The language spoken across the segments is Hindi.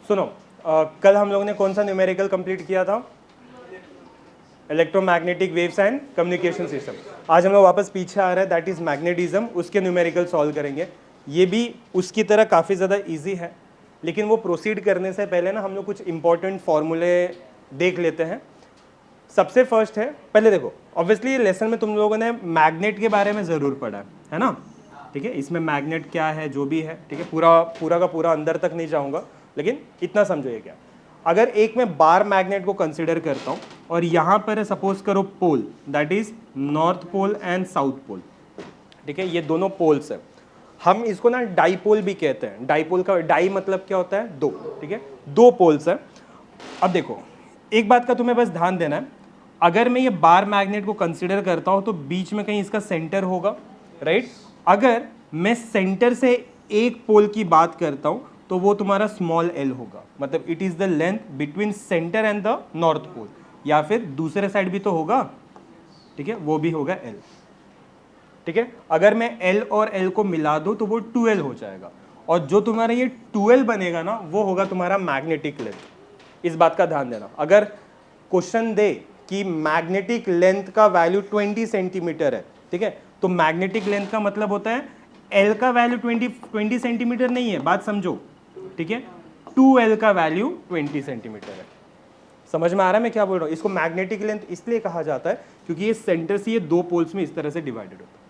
सुनो, कल हम लोगों ने कौन सा न्यूमेरिकल कंप्लीट किया था? Electromagnetic waves and communication system. आज हम लोग वापस पीछे आ रहे हैं, दैट इज मैग्नेटिज्म, उसके न्यूमेरिकल सॉल्व करेंगे। ये भी उसकी तरह काफ़ी ज़्यादा इजी है, लेकिन वो प्रोसीड करने से पहले ना हम लोग कुछ इंपॉर्टेंट फॉर्मूले देख लेते हैं। सबसे फर्स्ट है, पहले देखो, ऑब्वियसली ये लेसन में तुम लोगों ने मैग्नेट के बारे में ज़रूर पढ़ा है ना? ठीक है, इसमें मैग्नेट क्या है जो भी है, ठीक है, पूरा का पूरा अंदर तक नहीं जाऊंगा, लेकिन इतना समझो ये क्या। अगर एक मैं बार मैग्नेट को कंसिडर करता हूँ और यहाँ पर सपोज करो pole, that is north pole and south pole, ठीक है, ये दोनों पोल्स है। हम इसको ना डाईपोल भी कहते हैं। डाईपोल का डाई मतलब क्या होता है? दो, ठीक है, दो पोल्स है। अब देखो, एक बात का तुम्हें बस ध्यान देना है, अगर मैं ये बार मैग्नेट को कंसिडर करता हूं तो बीच में कहीं इसका सेंटर होगा, राइट? अगर मैं सेंटर से एक पोल की बात करता हूं तो वो तुम्हारा स्मॉल एल होगा, मतलब it is the length between centre and the north pole, या फिर दूसरे साइड भी तो होगा, ठीक है, वो भी होगा एल, ठीक है। अगर मैं एल और एल को मिला दूं तो वो 2l हो जाएगा, और जो तुम्हारा ये 2l बनेगा ना वो होगा तुम्हारा मैग्नेटिक लेंथ। इस बात का ध्यान देना, अगर क्वेश्चन दे कि मैग्नेटिक लेंथ का वैल्यू 20 सेंटीमीटर है, ठीक है, तो मैग्नेटिक लेंथ का मतलब होता है एल का वैल्यू 20 सेंटीमीटर नहीं है, बात समझो, ठीक है, 2l का वैल्यू 20 सेंटीमीटर है। समझ में आ रहा है मैं क्या बोल रहा हूँ? इसको मैग्नेटिक लेंथ इसलिए कहा जाता है क्योंकि ये सेंटर से ये दो पोल्स में इस तरह से डिवाइडेड होता है।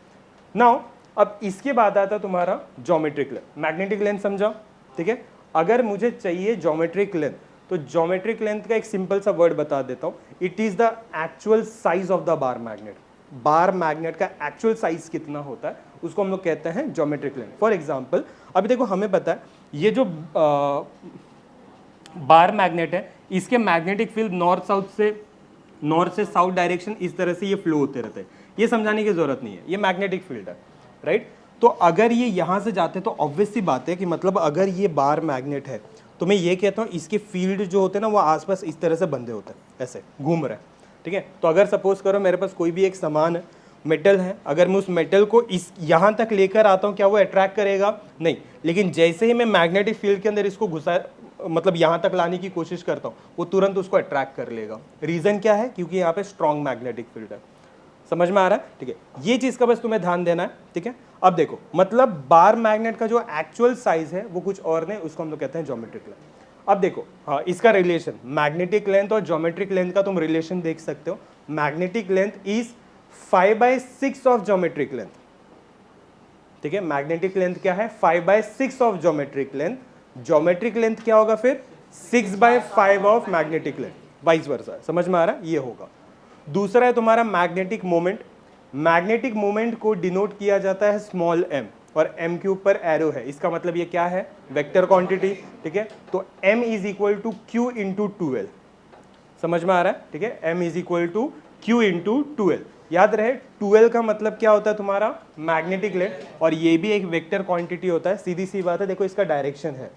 नाउ अब इसके बाद आता है तुम्हारा ज्योमेट्रिक लेंथ। मैग्नेटिक लेंथ समझा, ठीक है। अगर मुझे चाहिए ज्योमेट्रिक लेंथ, तो ज्योमेट्रिक लेंथ का एक सिंपल सा वर्ड बता देता हूं, it is the actual size of the bar magnet. Bar magnet का एक्चुअल साइज कितना होता है उसको हम लोग कहते हैं ज्योमेट्रिक लेंथ। फॉर एग्जाम्पल, अभी देखो हमें पता है ये जो बार मैग्नेट है, इसके मैग्नेटिक फील्ड नॉर्थ से साउथ डायरेक्शन इस तरह से ये फ्लो होते रहते हैं, ये समझाने की जरूरत नहीं है, ये मैग्नेटिक फील्ड है, राइट? तो अगर ये यहां से जाते तो ऑब्वियस सी बात है कि मतलब अगर ये बार मैग्नेट है तो मैं ये कहता हूं इसके फील्ड जो होते हैं ना वो आसपास इस तरह से बंधे होते हैं, ऐसे घूम रहे हैं, ठीक है। तो अगर सपोज करो मेरे पास कोई भी एक सामान है, मेटल है, अगर मैं उस मेटल को इस यहां तक लेकर आता हूं, क्या वो अट्रैक्ट करेगा? नहीं। लेकिन जैसे ही मैं मैग्नेटिक फील्ड के अंदर इसको घुसा, मतलब यहां तक लाने की कोशिश करता हूं, वो तुरंत उसको अट्रैक्ट कर लेगा। रीजन क्या है? क्योंकि यहाँ पे स्ट्रॉन्ग मैग्नेटिक फील्ड है। समझ में आ रहा है? ठीक है, ये चीज का बस तुम्हें ध्यान देना है, ठीक है। अब देखो, मतलब बार मैग्नेट का जो एक्चुअल साइज है वो कुछ और नहीं, उसको हम लोग कहते हैं ज्योमेट्रिक लेंथ। अब देखो, हाँ, इसका रिलेशन मैग्नेटिक लेंथ और ज्योमेट्रिक लेंथ का तुम रिलेशन देख सकते हो। Magnetic length is 5/6 of geometric length, ठीक है। मैग्नेटिक लेंथ क्या है? 5/6 of geometric length. Geometric length क्या होगा फिर? 6/5 of magnetic length, vice versa. समझ में आ रहा है? ये होगा। दूसरा है तुम्हारा मैग्नेटिक मोमेंट। मैग्नेटिक मोमेंट को डिनोट किया जाता है स्मॉल m, और m के ऊपर एरो है, इसका मतलब ये क्या है? वेक्टर क्वांटिटी, ठीक है। तो m is equal to q into 2l। समझ में आ रहा है? ठीक है, m is equal to q into 2l। याद रहे 2l का मतलब क्या होता है तुम्हारा? मैग्नेटिक लेंथ, और ये भी एक वेक्टर क्वांटिटी होता है। सीधी सी बात है, देखो इसका डायरेक्शन है।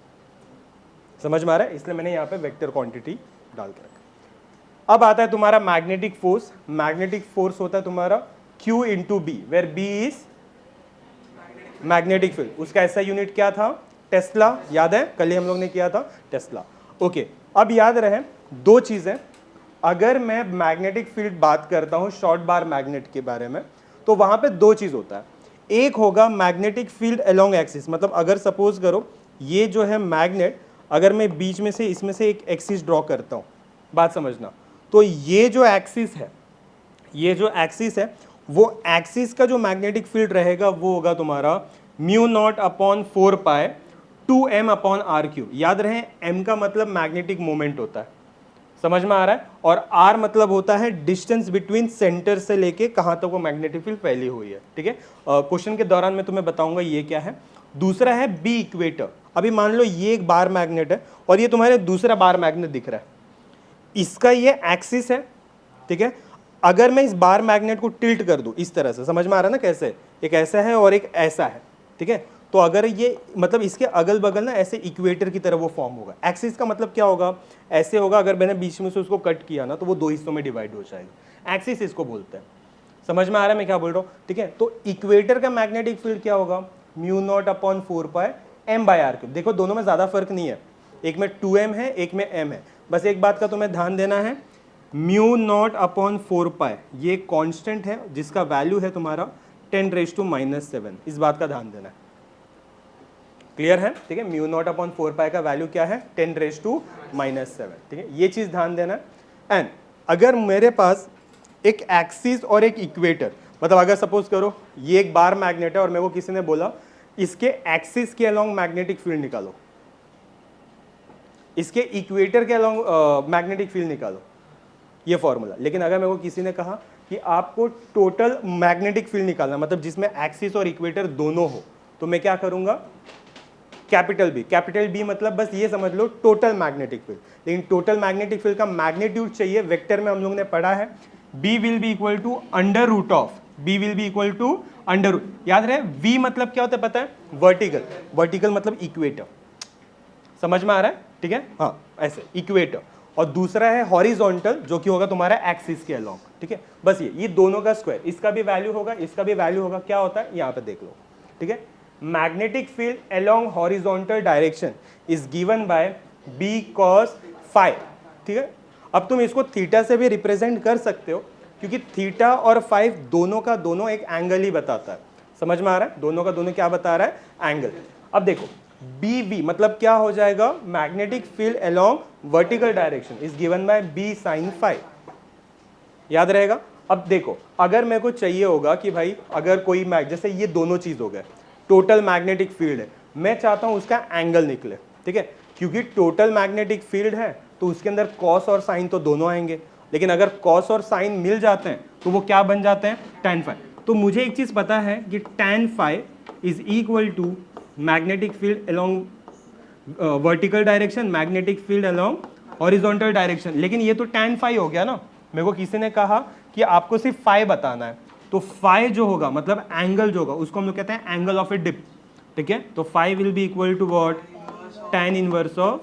समझ में आ रहा है? इसलिए मैंने यहाँ पे वेक्टर क्वांटिटी डाल के रखा। अब आता है तुम्हारा मैग्नेटिक फोर्स। मैग्नेटिक फोर्स होता है तुम्हारा Q into B, where B is magnetic field. उसका ऐसा यूनिट क्या था? टेस्ला। याद है? कल ही हम लोग ने किया था टेस्ला। ओके, अब याद रहे दो चीजें। अगर मैं मैग्नेटिक फील्ड बात करता हूं शॉर्ट बार मैग्नेट के बारे में, तो वहां पे दो चीज होता है। एक होगा मैग्नेटिक फील्ड अलोंग एक्सिस, मतलब अगर सपोज करो ये जो है मैग्नेट, अगर मैं बीच में से इसमें से एक एक्सिस ड्रॉ करता हूं, बात समझना, तो ये जो एक्सिस है, ये जो एक्सिस है, वो एक्सिस का जो मैग्नेटिक फील्ड रहेगा वो होगा तुम्हारा μ0/4π 2m/r³। याद रहे m का मतलब मैग्नेटिक मोमेंट होता है। समझ में आ रहा है? और r मतलब होता है डिस्टेंस बिटवीन सेंटर से लेके कहां तक वो मैग्नेटिक फील्ड फैली हुई है, ठीक है। क्वेश्चन के दौरान मैं तुम्हें बताऊंगा ये क्या है। दूसरा है बी इक्वेटर। अभी मान लो ये एक बार मैग्नेट है और ये तुम्हारे दूसरा बार मैग्नेट दिख रहा है, इसका ये एक्सिस है, ठीक है। अगर मैं इस बार मैग्नेट को टिल्ट कर दूं इस तरह से, समझ में आ रहा है ना कैसे? एक ऐसा है और एक ऐसा है, ठीक है। तो अगर ये मतलब इसके अगल बगल ना ऐसे इक्वेटर की तरह वो फॉर्म होगा। एक्सिस का मतलब क्या होगा? ऐसे होगा, अगर मैंने बीच में से उसको कट किया ना तो वो दो हिस्सों में डिवाइड हो जाएगा। एक्सिस इसको बोलते हैं। समझ में आ रहा है मैं क्या बोल रहा हूँ? ठीक है, तो इक्वेटर का मैग्नेटिक फील्ड क्या होगा? μ0/4π m/r³। देखो दोनों में ज्यादा फर्क नहीं है, एक में 2m है, एक में m है। बस एक बात का तुम्हें ध्यान देना है, म्यू नॉट अपॉन 4 पाई ये कांस्टेंट है जिसका वैल्यू है तुम्हारा 10⁻⁻⁷। इस बात का ध्यान देना है। क्लियर है? ठीक है, म्यू नॉट अपॉन 4 पाई का वैल्यू क्या है? 10⁻⁻⁷। ठीक है, ये चीज ध्यान देना है। एंड अगर मेरे पास एक एक्सिस और एक इक्वेटर, मतलब अगर सपोज करो ये एक बार मैग्नेट है और मेरे को किसी ने बोला इसके एक्सिस के अलोंग मैग्नेटिक फील्ड निकालो, इसके इक्वेटर के अलोंग मैग्नेटिक फील्ड निकालो, ये फॉर्मूला। लेकिन अगर मेरे को किसी ने कहा कि आपको टोटल मैग्नेटिक फील्ड निकालना, मतलब जिसमें एक्सिस और इक्वेटर दोनों हो, तो मैं क्या करूंगा? कैपिटल बी मतलब बस ये समझ लो टोटल मैग्नेटिक फील्ड। लेकिन टोटल मैग्नेटिक फील्ड का मैग्नीट्यूड चाहिए, वेक्टर में हम लोगों ने पढ़ा है B will be equal to under root of, B will be equal to under root, याद रहे V मतलब क्या होता है पता है? वर्टिकल, वर्टिकल मतलब इक्वेटर, समझ में आ रहा है? ठीक है, हाँ ऐसे इक्वेटर। और दूसरा है हॉरिजॉन्टल जो कि होगा तुम्हारा एक्सिस के अलोंग। ठीक है, बस ये दोनों का स्क्वायर, इसका भी वैल्यू होगा, इसका भी वैल्यू होगा। क्या होता है यहाँ पे देख लो। ठीक है, magnetic field along horizontal direction is given bye B cos phi। ठीक है, अब तुम इसको थीटा से भी रिप्रेजेंट कर सकते हो क्योंकि थीटा और फाइव दोनों का दोनों एक एंगल ही बताता है। समझ में आ रहा है? दोनों का दोनों क्या बता रहा है? एंगल। अब देखो BV मतलब क्या हो जाएगा? Magnetic field along vertical direction is given bye B sin phi। याद रहेगा? अब देखो अगर मेरे को चाहिए होगा कि भाई अगर कोई जैसे ये दोनों चीज हो गए, टोटल मैग्नेटिक फील्ड है, मैं चाहता हूं उसका एंगल निकले। ठीक है, क्योंकि टोटल मैग्नेटिक फील्ड है तो उसके अंदर कॉस और साइन तो दोनों आएंगे, लेकिन अगर कॉस और साइन मिल जाते हैं तो वो क्या बन जाते हैं? tan phi। तो मुझे एक चीज पता है कि tan phi is equal to magnetic field along vertical direction, magnetic field along horizontal direction. लेकिन ये तो tan phi हो गया ना। मेरे को किसी ने कहा कि आपको सिर्फ phi बताना है, तो phi जो होगा मतलब एंगल जो होगा उसको हम लोग कहते हैं एंगल ऑफ ए डिप। ठीक है, तो phi will be equal to what? tan inverse of.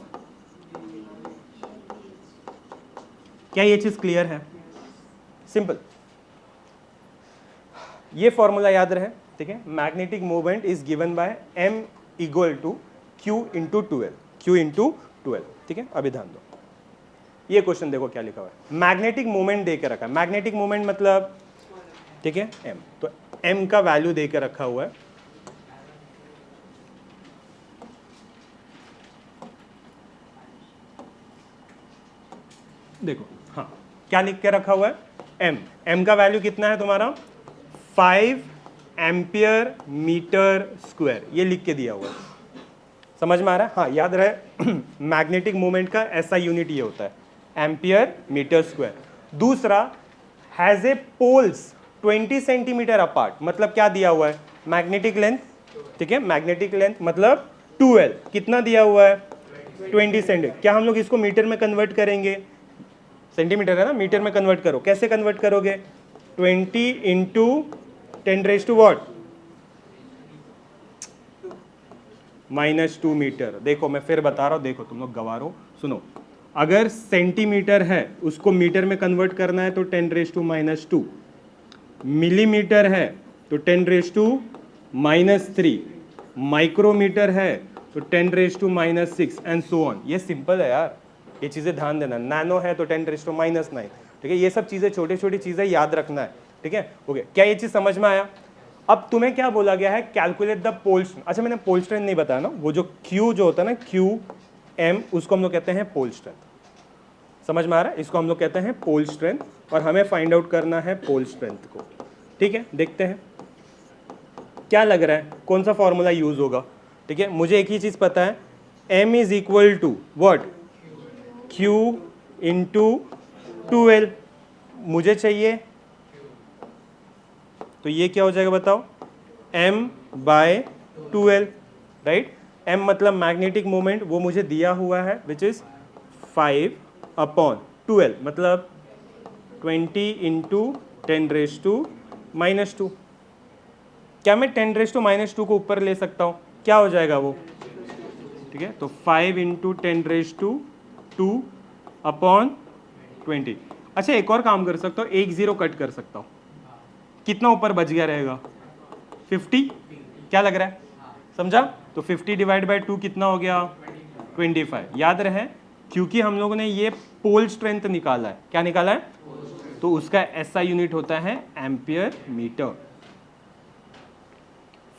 क्या ये चीज क्लियर है? सिंपल, ये फॉर्मूला याद रहे। ठीक है, magnetic movement is given by m equal to q into 12, q into 12। ठीक है, अभी ध्यान दो, ये क्वेश्चन देखो क्या लिखा हुआ है। मैग्नेटिक मूवमेंट दे के रखा है, मैग्नेटिक मूवमेंट मतलब ठीक है m, तो m का वैल्यू दे के रखा हुआ है। देखो हाँ क्या लिख के रखा हुआ है? m का वैल्यू कितना है तुम्हारा? 5 एम्पियर मीटर स्क्वायर, ये लिख के दिया हुआ है। समझ में आ रहा है? हाँ याद रहे मैग्नेटिक मूवमेंट का ऐसा यूनिट ये होता है, एम्पियर मीटर स्क्वायर। दूसरा has a poles 20 centimetre apart, मतलब क्या दिया हुआ है? Magnetic length. ठीक है, मैग्नेटिक लेंथ मतलब 2L, कितना दिया हुआ है? 20 सेंटीमीटर। क्या हम लोग इसको मीटर में कन्वर्ट करेंगे? सेंटीमीटर है ना, मीटर में कन्वर्ट करो। कैसे कन्वर्ट करोगे? 20 इंटू 10 व्हाट? -2 मीटर। देखो मैं फिर बता रहा हूं, देखो तुम लोग गवारो, सुनो। अगर सेंटीमीटर है उसको मीटर में कन्वर्ट करना है तो 10⁻²। मिलीमीटर है तो 10⁻³ माइक्रोमीटर है तो 10⁻⁻6 एंड सो ऑन। ये सिंपल है यार, ये चीजें ध्यान देना। नैनो है तो 10⁻⁹। ठीक है, ये सब चीजें छोटी छोटी चीजें याद रखना है। ठीक है, ओके, क्या ये चीज समझ में आया? अब तुम्हें क्या बोला गया है? Calculate the pole strength. अच्छा मैंने पोल स्ट्रेंथ नहीं बताया ना, वो जो Q जो होता है ना QM, उसको हम लोग कहते हैं पोल स्ट्रेंथ। समझ में आ रहा है? इसको हम लोग कहते हैं पोल स्ट्रेंथ, और हमें फाइंड आउट करना है पोल स्ट्रेंथ को। ठीक है, देखते हैं क्या लग रहा है, कौन सा फॉर्मूला यूज होगा। ठीक है, मुझे एक ही चीज पता है, M is equal to what? Q into 2L मुझे चाहिए, तो ये क्या हो जाएगा बताओ? m/2L, right. m मतलब मैग्नेटिक मोमेंट, वो मुझे दिया हुआ है विच इज 5/2L, मतलब 20 इंटू 10⁻⁻²। क्या मैं 10⁻⁻² को ऊपर ले सकता हूँ? क्या हो जाएगा वो? ठीक है, तो 5 इंटू 10⁻²/20। अच्छा एक और काम कर सकता हूँ, 1 0 कट कर सकता हूँ। कितना ऊपर बच गया रहेगा? 50। क्या लग रहा है? समझा? तो 50 डिवाइड बाय 2 कितना हो गया? 25। याद रहे क्योंकि हम लोगों ने ये पोल स्ट्रेंथ निकाला है, क्या निकाला है, तो उसका एसआई यूनिट होता है एम्पियर मीटर।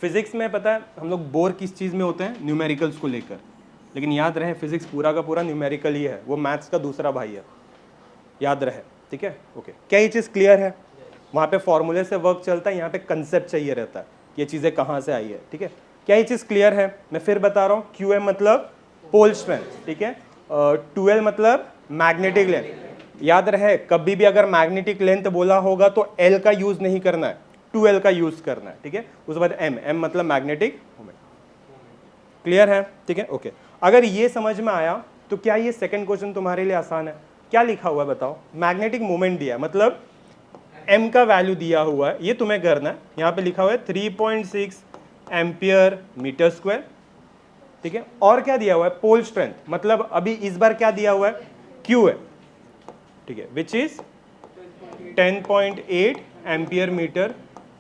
फिजिक्स में पता है हम लोग बोर किस चीज में होते हैं, न्यूमेरिकल्स को लेकर, लेकिन याद रहे फिजिक्स पूरा का पूरा न्यूमेरिकल ही है, वो मैथ्स का दूसरा भाई है, याद रहे, ठीक है। ओके, क्या ये चीज क्लियर है? वहां पे फॉर्मूले से वर्क चलता है, यहाँ पे कंसेप्ट चाहिए रहता है, ये चीजें कहाँ से आई है, ठीक है। क्या ये चीज क्लियर है? मैं फिर बता रहा हूँ, QM मतलब पोल स्ट्रेंथ, ठीक है, 2L मतलब मैग्नेटिक लेंथ। याद रहे कभी भी अगर मैग्नेटिक लेंथ बोला होगा तो L का यूज नहीं करना है, 2L का यूज करना है, ठीक है। उसके बाद M मतलब मैग्नेटिक मोमेंट। क्लियर है? ठीक है, ओके। अगर ये समझ में आया तो क्या ये सेकंड क्वेश्चन तुम्हारे लिए आसान है? क्या लिखा हुआ है बताओ? मैग्नेटिक मोमेंट दिया है, मतलब M का वैल्यू दिया हुआ है, ये तुम्हें करना है। यहाँ पे लिखा हुआ है 3.6 एम्पियर मीटर स्क्वायर, ठीक है। और क्या दिया हुआ है? पोल स्ट्रेंथ, मतलब अभी इस बार क्या दिया हुआ है? Q है, ठीक है, which is 10.8 ampere metre.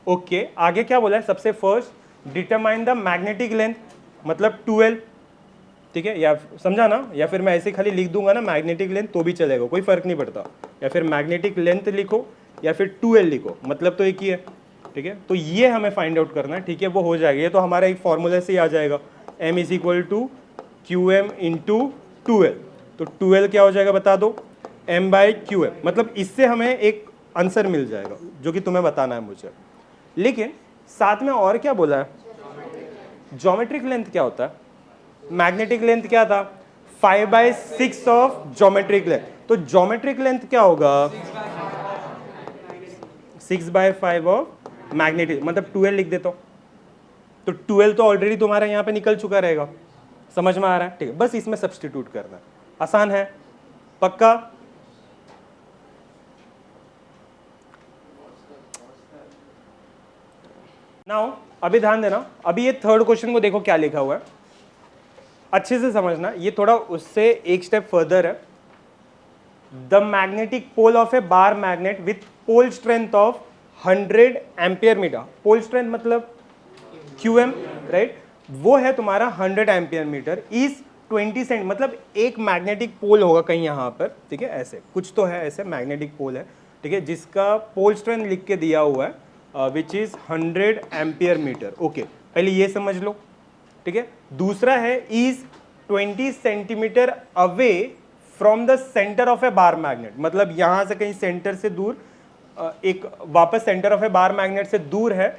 Okay, आगे क्या बोला है? सबसे first determine the magnetic length, मतलब 2L, ठीक है, या समझा ना, या फिर मैं ऐसे खाली लिख दूंगा ना मैग्नेटिक लेंथ तो भी चलेगा, कोई फर्क नहीं पड़ता, या फिर मैग्नेटिक लेंथ लिखो या फिर 2L लिखो, मतलब तो एक ही है, ठीक है। तो ये हमें फाइंड आउट करना है, ठीक है, वो हो जाएगा, ये तो हमारा एक फॉर्मूले से ही आ जाएगा, M is equal to QM into 2L। तो 2L क्या हो जाएगा बता दो? M बाई QM, मतलब इससे हमें एक आंसर मिल जाएगा जो कि तुम्हें बताना है मुझे। लेकिन साथ में और क्या बोला है? ज्योमेट्रिक लेंथ क्या होता है? मैग्नेटिक लेंथ क्या था? 5/6 ऑफ ज्योमेट्रिक लेंथ। तो ज्योमेट्रिक लेंथ क्या होगा? 6/5 ऑफ मैग्नेटिक, मतलब 2L लिख देता हूं। तो 2L तो ऑलरेडी तुम्हारा यहां पे निकल चुका रहेगा, समझ में आ रहा है? ठीक है, बस इसमें सब्स्टिट्यूट करना है, आसान है, पक्का? नाउ अभी ध्यान देना, अभी ये थर्ड क्वेश्चन को देखो क्या लिखा हुआ है, अच्छे से समझना, ये थोड़ा उससे एक स्टेप फर्दर है। The magnetic pole of a bar magnet with pole strength of 100 ampere metre, pole strength मतलब QM, राइट, वो है तुम्हारा 100 एम्पियर मीटर, इज 20 सेंट, मतलब एक मैग्नेटिक पोल होगा कहीं यहाँ पर, ठीक है, ऐसे कुछ तो है, ऐसे मैग्नेटिक पोल है, ठीक है, जिसका पोल स्ट्रेंथ लिख के दिया हुआ है which is 100 ampere metre. Okay, पहले ये समझ लो, ठीक है। दूसरा है is 20 centimetre away from the centre of a bar magnet, मतलब यहां से कहीं सेंटर से दूर, एक वापस centre of a bar magnet से दूर है,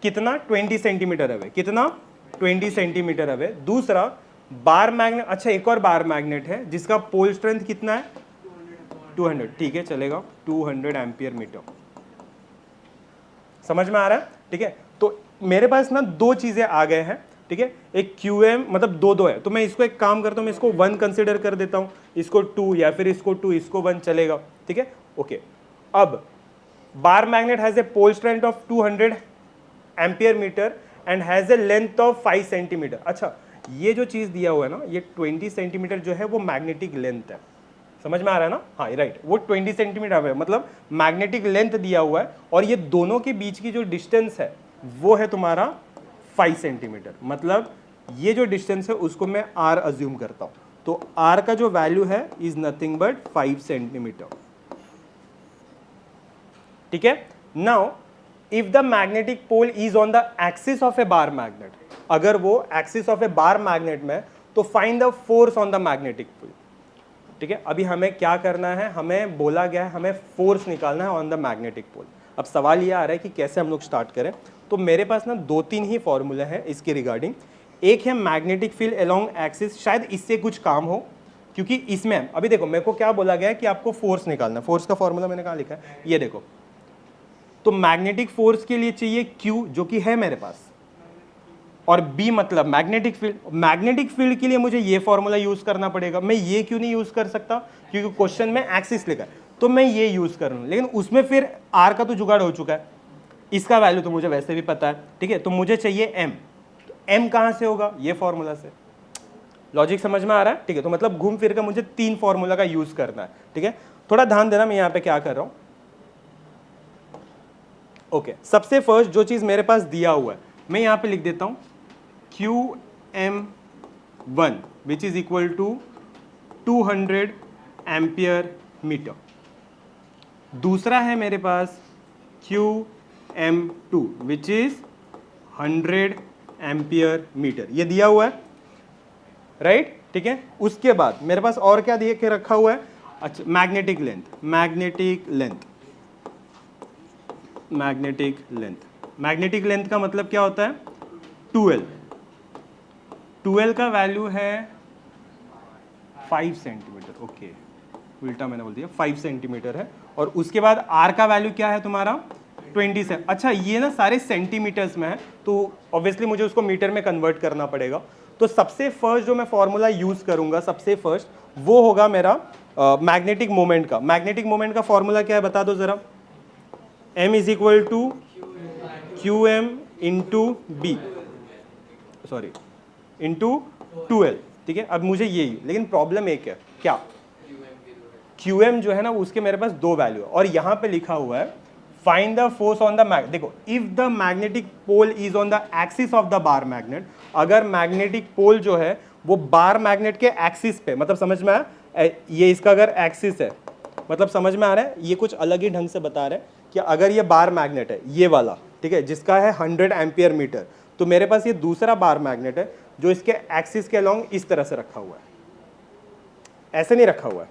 कितना? 20 सेंटीमीटर अवे, कितना? 20 सेंटीमीटर अवे। दूसरा बार मैग्नेट, अच्छा एक और बार मैग्नेट है जिसका पोल स्ट्रेंथ कितना है? 200, ठीक है, चलेगा, 200 एम्पियर मीटर। समझ में आ रहा है? ठीक है, तो मेरे पास ना दो चीजें आ गए हैं, ठीक है, एक QM मतलब दो है, तो मैं इसको एक काम करता हूं, मैं इसको 1 कंसिडर कर देता हूं, इसको 2, या फिर इसको 2, इसको 1, चलेगा, ठीक है। ओके, अब bar magnet has a pole strength of 200 ampere metre and has a length of 5 centimetre. अच्छा, ये जो चीज दिया हुआ है ना, ये 20 सेंटीमीटर जो है वो मैग्नेटिक लेंथ है, समझ में आ रहा है ना? हाँ राइट, वो 20 सेंटीमीटर है, मतलब मैग्नेटिक लेंथ दिया हुआ है, और ये दोनों के बीच की जो डिस्टेंस है वो है तुम्हारा 5 सेंटीमीटर, मतलब ये जो डिस्टेंस है उसको मैं R अज्यूम करता हूं, तो R का जो वैल्यू है इज नथिंग बट 5 सेंटीमीटर, ठीक है। Now if the magnetic pole is on the axis of a bar magnet, अगर वो axis of a bar magnet में, तो find the force on the magnetic pole, ठीक है। अभी हमें क्या करना है? हमें बोला गया है हमें फोर्स निकालना है ऑन द मैग्नेटिक पोल। अब सवाल ये आ रहा है कि कैसे हम लोग स्टार्ट करें, तो मेरे पास ना 2-3 ही फॉर्मूले हैं इसके रिगार्डिंग। एक है मैग्नेटिक फील्ड अलोंग एक्सिस, शायद इससे कुछ काम हो, क्योंकि इसमें अभी देखो मेरे को क्या बोला गया है कि आपको फोर्स निकालना है, फोर्स का फॉर्मूला मैंने कहाँ लिखा है, ये देखो, तो मैग्नेटिक फोर्स के लिए चाहिए Q जो कि है मेरे पास, और B मतलब मैग्नेटिक फील्ड। मैग्नेटिक फील्ड के लिए मुझे ये फॉर्मूला यूज करना पड़ेगा, मैं ये क्यों नहीं यूज कर सकता? क्योंकि क्वेश्चन में एक्सिस लिखा है, तो मैं ये यूज कर रहा हूं, लेकिन उसमें फिर R का तो जुगाड़ हो चुका है, इसका वैल्यू तो मुझे वैसे भी पता है, ठीक है, तो मुझे चाहिए M। तो M कहां से होगा? ये फॉर्मूला से। लॉजिक समझ में आ रहा है? ठीक है, तो मतलब घूम फिर कर मुझे 3 फॉर्मूला का यूज करना है, ठीक है। थोड़ा ध्यान देना मैं यहाँ पे क्या कर रहा हूं। ओके, सबसे फर्स्ट जो चीज मेरे पास दिया हुआ है मैं यहाँ पे लिख देता हूं QM 1 which is equal to 200 ampere metre. दूसरा है मेरे पास QM2 which is 100 ampere metre, ये दिया हुआ है राइट, ठीक है। उसके बाद मेरे पास और क्या दिए के रखा हुआ है, अच्छा magnetic length, magnetic length, magnetic length, magnetic length का मतलब क्या होता है 12, 12 का वैल्यू है 5 सेंटीमीटर, ओके उल्टा मैंने बोल दिया, 5 सेंटीमीटर है। और उसके बाद आर का वैल्यू क्या है तुम्हारा 20 से, अच्छा ये ना सारे सेंटीमीटर्स में है तो ऑब्वियसली मुझे उसको मीटर में कन्वर्ट करना पड़ेगा। तो सबसे फर्स्ट जो मैं फॉर्मूला यूज करूंगा सबसे फर्स्ट वो होगा मेरा मैग्नेटिक मोमेंट का। मैग्नेटिक मोमेंट का फॉर्मूला क्या है बता दो जरा, m is equal to QM into B, sorry into 12, ठीक है। अब मुझे यही, लेकिन प्रॉब्लम एक है क्या, QM जो है ना उसके मेरे पास दो वैल्यू है और यहां पे लिखा हुआ है find the force on the magnet. देखो if the magnetic pole is on the axis of the bar magnet, अगर मैग्नेटिक पोल जो है वो बार मैग्नेट के एक्सिस पे, मतलब समझ में आया, ये इसका अगर एक्सिस है मतलब समझ में आ रहा है, ये कुछ अलग ही ढंग से बता रहे हैं कि अगर ये बार मैग्नेट है ये वाला, ठीक है, जिसका है 100 एम्पियर मीटर, तो मेरे पास ये दूसरा बार मैग्नेट है जो इसके एक्सिस के अलोंग इस तरह से रखा हुआ है, ऐसे नहीं रखा हुआ है,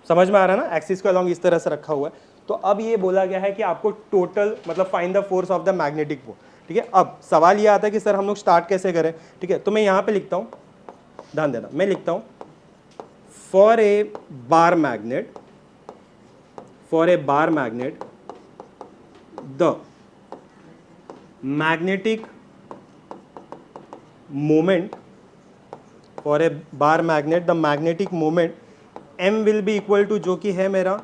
समझ में आ रहा है ना, एक्सिस के अलोंग इस तरह से रखा हुआ है। तो अब ये बोला गया है कि आपको टोटल मतलब find the force of the magnetic pole, ठीक है। अब सवाल ये आता है कि सर हम लोग स्टार्ट कैसे करें, ठीक है। तो मैं यहाँ पे लिखता हूँ, ध्यान देना, मैं लिखता हूँ for a bar magnet, for a bar magnet the magnetic moment, for a bar magnet the magnetic moment m will be equal to, जो कि है मेरा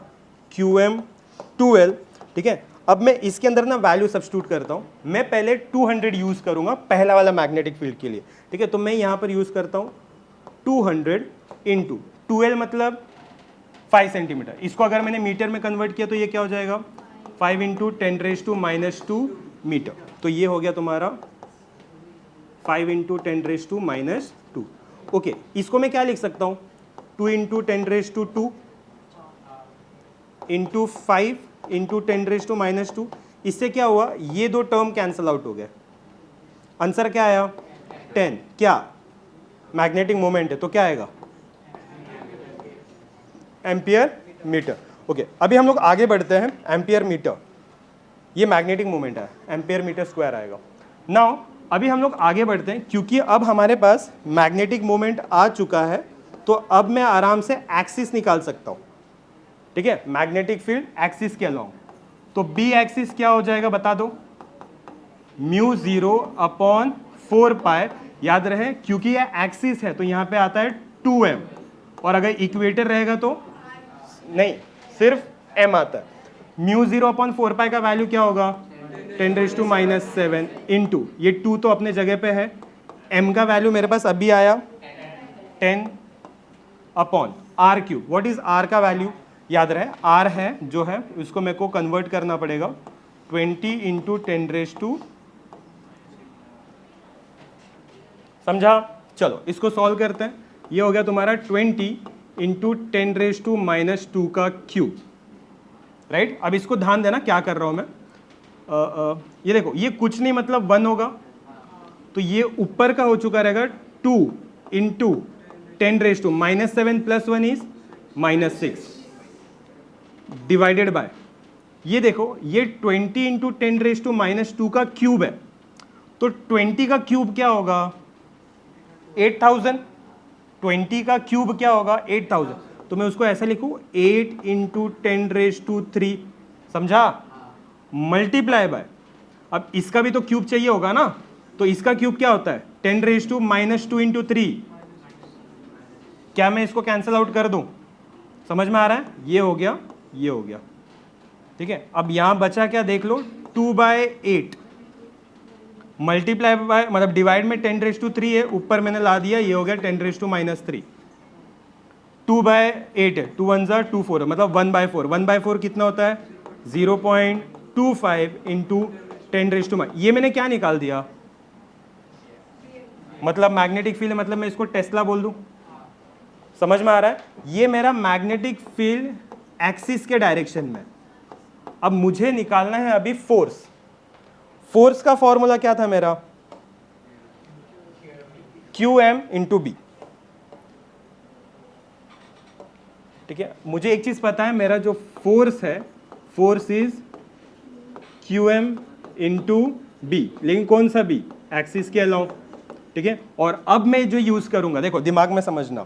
QM12, ठीक है। अब मैं इसके अंदर ना वैल्यू सब्स्टिट्यूट करता हूं, मैं पहले 200 यूज करूंगा पहला वाला मैग्नेटिक फील्ड के लिए, ठीक है। तो मैं यहां पर यूज करता हूं 200 इंटू 12 मतलब 5 सेंटीमीटर, इसको अगर मैंने मीटर में कन्वर्ट किया तो ये क्या हो जाएगा 5 इंटू 10⁻² मीटर, तो ये हो गया तुम्हारा 5 इंटू 10⁻²। ओके, इसको मैं क्या लिख सकता हूं 2 इंटू 10⁻² इंटू 5 इंटू 10⁻²। इससे क्या हुआ, ये दो टर्म कैंसल आउट हो गए, आंसर क्या आया 10, क्या मैग्नेटिक मोमेंट है तो क्या आएगा एम्पियर मीटर। ओके, अभी हम लोग आगे बढ़ते हैं, एम्पियर मीटर, ये मैग्नेटिक मोमेंट है, एम्पियर मीटर स्क्वायर आएगा। नाउ अभी हम लोग आगे बढ़ते हैं, क्योंकि अब हमारे पास मैग्नेटिक मोमेंट आ चुका है तो अब मैं आराम से एक्सिस निकाल सकता हूं, ठीक है, मैग्नेटिक फील्ड एक्सिस के अलोंग। तो बी एक्सिस क्या हो जाएगा बता दो, μ0/4π, याद रहे क्योंकि ये एक्सिस है तो यहां पे आता है 2m, और अगर इक्वेटर रहेगा तो नहीं, सिर्फ m आता है। μ0/4π का वैल्यू क्या होगा 10⁻⁻7 इंटू, ये 2 तो अपने जगह पे है, m का वैल्यू मेरे पास अभी आया 10/r³। व्हाट इज r का वैल्यू, याद रहे r है जो है इसको मेरे को कन्वर्ट करना पड़ेगा 20 इंटू 10⁻², समझा। चलो इसको सॉल्व करते हैं, ये हो गया तुम्हारा 20 इंटू 10⁻² का क्यूब, राइट। अब इसको ध्यान देना क्या कर रहा हूं मैं, ये देखो ये कुछ नहीं मतलब 1 होगा, तो ये ऊपर का हो चुका रहेगा 2 into 10⁻⁻7 plus 1 is -6 divided by, ये देखो ये 20 इंटू 10⁻² का क्यूब है, तो 20 का क्यूब क्या होगा 8000, 20 का क्यूब क्या होगा 8000, तो मैं उसको ऐसे लिखूं 8 इंटू 10⁻3, समझा, मल्टीप्लाई बाय, अब इसका भी तो क्यूब चाहिए होगा ना, तो इसका क्यूब क्या होता है 10⁻² इंटू 3, क्या मैं इसको कैंसिल आउट कर दूं, समझ में आ रहा है, ये हो गया ये हो गया, ठीक है। अब यहां बचा क्या देख लो 2/8 मल्टीप्लाई बाय मतलब डिवाइड में 10⁻3 है, ऊपर मैंने ला दिया, ये हो गया 10⁻⁻3, 2/8 है, 2 1 जा 2 4 मतलब 1/4, 1/4 कितना होता है 0.25 इंटू 10⁻, ये मैंने क्या निकाल दिया मतलब मैग्नेटिक फील्ड मतलब मैं इसको टेस्ला बोल दूं, समझ में आ रहा है? ये मेरा मैग्नेटिक फील्ड एक्सिस के डायरेक्शन में। अब मुझे निकालना है अभी फोर्स। फोर्स का फॉर्मूला क्या था मेरा? QM into B. ठीक है, मुझे एक चीज पता है, मेरा जो फोर्स है, force is QM into B, लेकिन कौन सा बी? एक्सिस के अलाउ। ठीक है, और अब मैं जो यूज करूंगा, देखो दिमाग में समझना,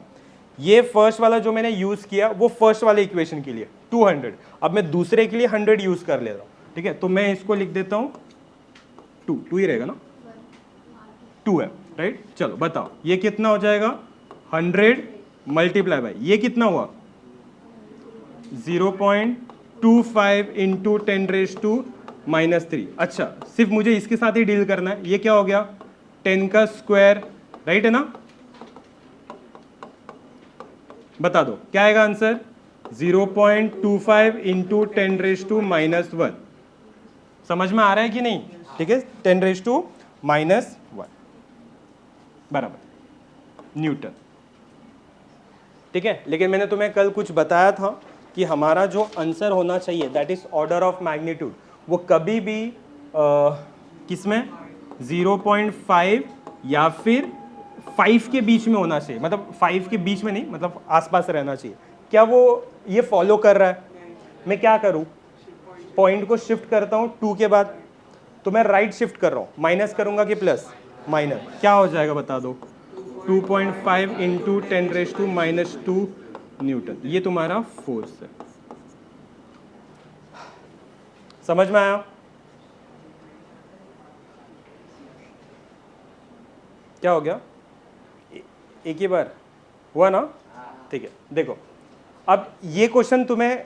ये फर्स्ट वाला जो मैंने यूज किया वो फर्स्ट वाले इक्वेशन के लिए 200, अब मैं दूसरे के लिए 100 यूज कर ले रहा हूं। ठीक है, तो मैं इसको लिख देता हूं 2 ही रहेगा ना, 2 है, राइट? चलो बताओ ये कितना हो जाएगा? 100 मल्टीप्लाई बाई ये कितना हुआ? 0.25 इंटू 10⁻⁻3। अच्छा, सिर्फ मुझे इसके साथ ही डील करना है। ये क्या हो गया? 10 का स्क्वायर, राइट है ना? बता दो क्या आएगा आंसर? 0.25 इंटू 10⁻⁻1। समझ में आ रहा है कि नहीं? ठीक है, 10⁻⁻1 बराबर न्यूटन। ठीक है, लेकिन मैंने तुम्हें कल कुछ बताया था कि हमारा जो आंसर होना चाहिए that is order of magnitude, वो कभी भी किसमें? 0.5 या फिर 5 के बीच में होना चाहिए। मतलब 5 के बीच में नहीं, मतलब आसपास रहना चाहिए। क्या वो ये फॉलो कर रहा है? मैं क्या करूं? पॉइंट को शिफ्ट करता हूं 2 के बाद, तो मैं राइट शिफ्ट कर रहा हूं, माइनस करूंगा कि प्लस? माइनस। क्या हो जाएगा बता दो? 2.5 इंटू 10⁻⁻2 न्यूटन। ये तुम्हारा फोर्स है। समझ में आया? क्या हो गया? एक ही बार हुआ ना? ठीक है, देखो अब ये क्वेश्चन तुम्हें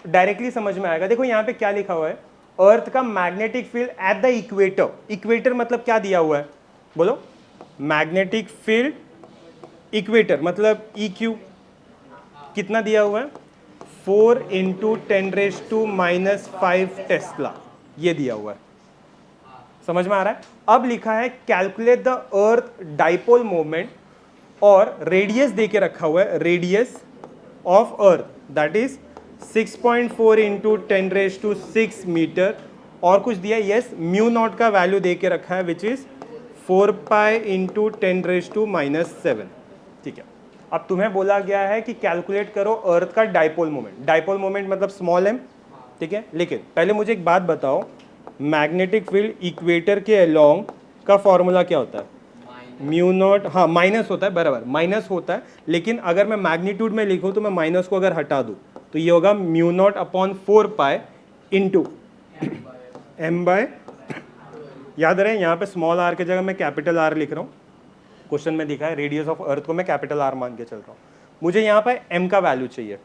डायरेक्टली समझ में आएगा। देखो यहाँ पे क्या लिखा हुआ है? अर्थ का magnetic field at the equator. Equator मतलब क्या दिया हुआ है? बोलो। मैग्नेटिक फील्ड इक्वेटर मतलब EQ कितना दिया हुआ है? 4 इंटू 10⁻⁻5 टेस्ला, ये दिया हुआ है। समझ में आ रहा है? अब लिखा है calculate the earth dipole moment, और रेडियस देके रखा हुआ है, radius of earth that is 6.4 into 10⁻6 metre, और कुछ दिया, यस, म्यू नॉट का वैल्यू देके रखा है विच इज 4 पाई इंटू 10⁻⁻7। ठीक है, अब तुम्हें बोला गया है कि कैलकुलेट करो अर्थ का डाइपोल मोमेंट। डाइपोल मोमेंट मतलब स्मॉल m। ठीक है, लेकिन पहले मुझे एक बात बताओ, मैग्नेटिक फील्ड इक्वेटर के अलोंग का फॉर्मूला क्या होता है? म्यू नॉट, हाँ माइनस होता है, बराबर माइनस होता है, लेकिन अगर मैं मैग्नीट्यूड में लिखूं तो मैं माइनस को अगर हटा दूं तो ये होगा mu naught upon 4 pi into m by, याद रहे यहाँ पे स्मॉल r के जगह मैं कैपिटल R लिख रहा हूँ। क्वेश्चन में दिखा है रेडियस ऑफ अर्थ को मैं कैपिटल R मान के चल रहा हूँ। मुझे यहाँ पे m का वैल्यू चाहिए।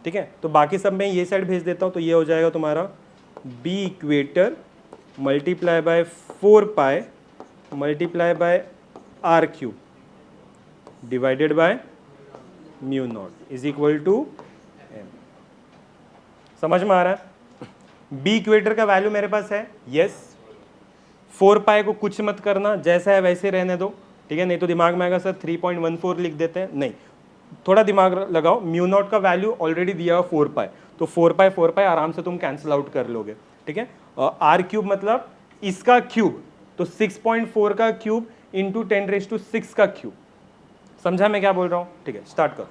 ठीक है, तो बाकी सब मैं ये साइड भेज देता हूँ, तो ये हो जाएगा तुम्हारा b equator multiply by 4 pi multiply by r cube divided by mu naught is equal to m। समझ में आ रहा है? b इक्वेटर का वैल्यू मेरे पास है, यस। 4 पाई को कुछ मत करना, जैसा है वैसे रहने दो। ठीक है, नहीं तो दिमाग में आएगा सर 3.14 लिख देते हैं, नहीं, थोड़ा दिमाग लगाओ। म्यू नॉट का वैल्यू ऑलरेडी दिया हुआ 4 पाई, तो 4 पाई आराम से तुम कैंसिल आउट कर लोगे। ठीक है, r क्यूब मतलब इसका क्यूब, तो 6.4 का क्यूब इंटू 10⁻6 का क्यूब। समझा मैं क्या बोल रहा हूँ? ठीक है, स्टार्ट करो।